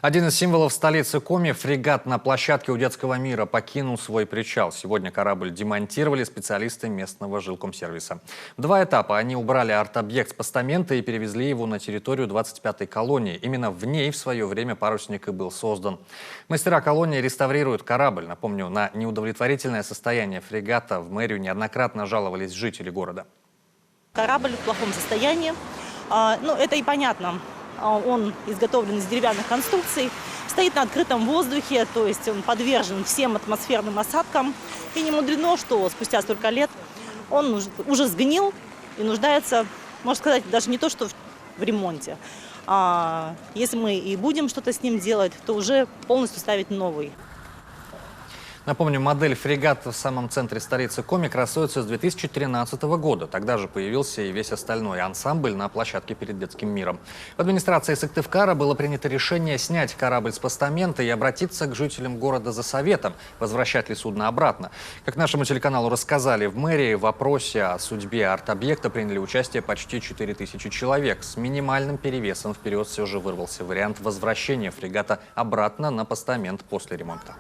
Один из символов столицы Коми, фрегат на площадке у Детского мира, покинул свой причал. Сегодня корабль демонтировали специалисты местного жилкомсервиса. В два этапа они убрали арт-объект с постамента и перевезли его на территорию 25-й колонии. Именно в ней в свое время парусник и был создан. Мастера колонии реставрируют корабль. Напомню, на неудовлетворительное состояние фрегата в мэрию неоднократно жаловались жители города. Корабль в плохом состоянии. Это и понятно. Он изготовлен из деревянных конструкций, стоит на открытом воздухе, то есть он подвержен всем атмосферным осадкам. И не мудрено, что спустя столько лет он уже сгнил и нуждается, можно сказать, даже не то, что в ремонте. Если мы и будем что-то с ним делать, то уже полностью ставить новый. Напомню, модель фрегата в самом центре столицы Коми красуется с 2013 года. Тогда же появился и весь остальной ансамбль на площадке перед Детским миром. В администрации Сыктывкара было принято решение снять корабль с постамента и обратиться к жителям города за советом, возвращать ли судно обратно. Как нашему телеканалу рассказали в мэрии, в вопросе о судьбе арт-объекта приняли участие почти 4000 человек. С минимальным перевесом вперед все же вырвался вариант возвращения фрегата обратно на постамент после ремонта.